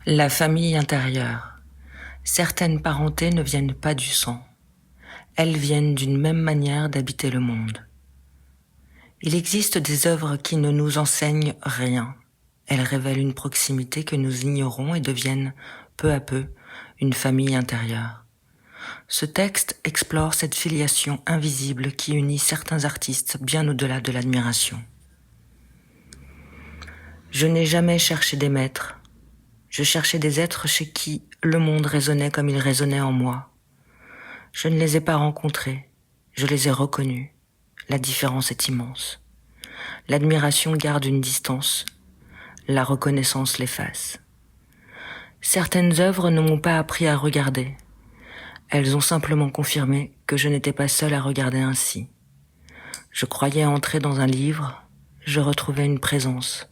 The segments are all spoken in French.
La famille intérieure. Certaines parentés ne viennent pas du sang. Elles viennent d'une même manière d'habiter le monde. Il existe des œuvres qui ne nous enseignent rien. Elles révèlent une proximité que nous ignorons et deviennent, peu à peu, une famille intérieure. Ce texte explore cette filiation invisible qui unit certains artistes bien au-delà de l'admiration. Je n'ai jamais cherché des maîtres. Je cherchais des êtres chez qui le monde résonnait comme il résonnait en moi. Je ne les ai pas rencontrés, je les ai reconnus. La différence est immense. L'admiration garde une distance, la reconnaissance l'efface. Certaines œuvres ne m'ont pas appris à regarder. Elles ont simplement confirmé que je n'étais pas seule à regarder ainsi. Je croyais entrer dans un livre, je retrouvais une présence.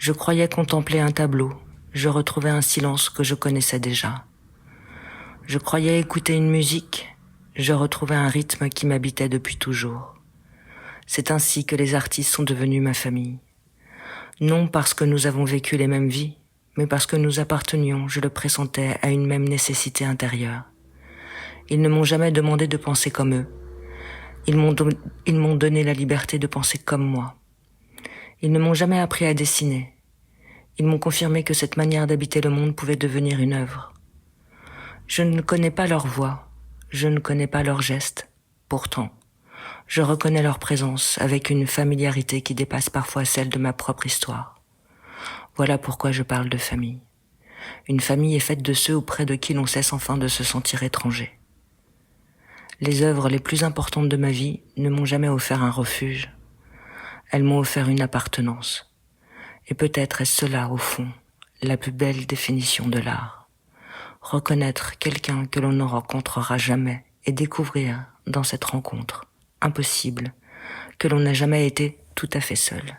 Je croyais contempler un tableau, je retrouvais un silence que je connaissais déjà. Je croyais écouter une musique, je retrouvais un rythme qui m'habitait depuis toujours. C'est ainsi que les artistes sont devenus ma famille. Non parce que nous avons vécu les mêmes vies, mais parce que nous appartenions, je le pressentais, à une même nécessité intérieure. Ils ne m'ont jamais demandé de penser comme eux. Ils m'ont donné la liberté de penser comme moi. Ils ne m'ont jamais appris à dessiner. Ils m'ont confirmé que cette manière d'habiter le monde pouvait devenir une œuvre. Je ne connais pas leur voix, je ne connais pas leurs gestes. Pourtant, je reconnais leur présence avec une familiarité qui dépasse parfois celle de ma propre histoire. Voilà pourquoi je parle de famille. Une famille est faite de ceux auprès de qui l'on cesse enfin de se sentir étranger. Les œuvres les plus importantes de ma vie ne m'ont jamais offert un refuge. Elles m'ont offert une appartenance. Et peut-être est-ce cela, au fond, la plus belle définition de l'art. Reconnaître quelqu'un que l'on ne rencontrera jamais et découvrir dans cette rencontre impossible que l'on n'a jamais été tout à fait seul.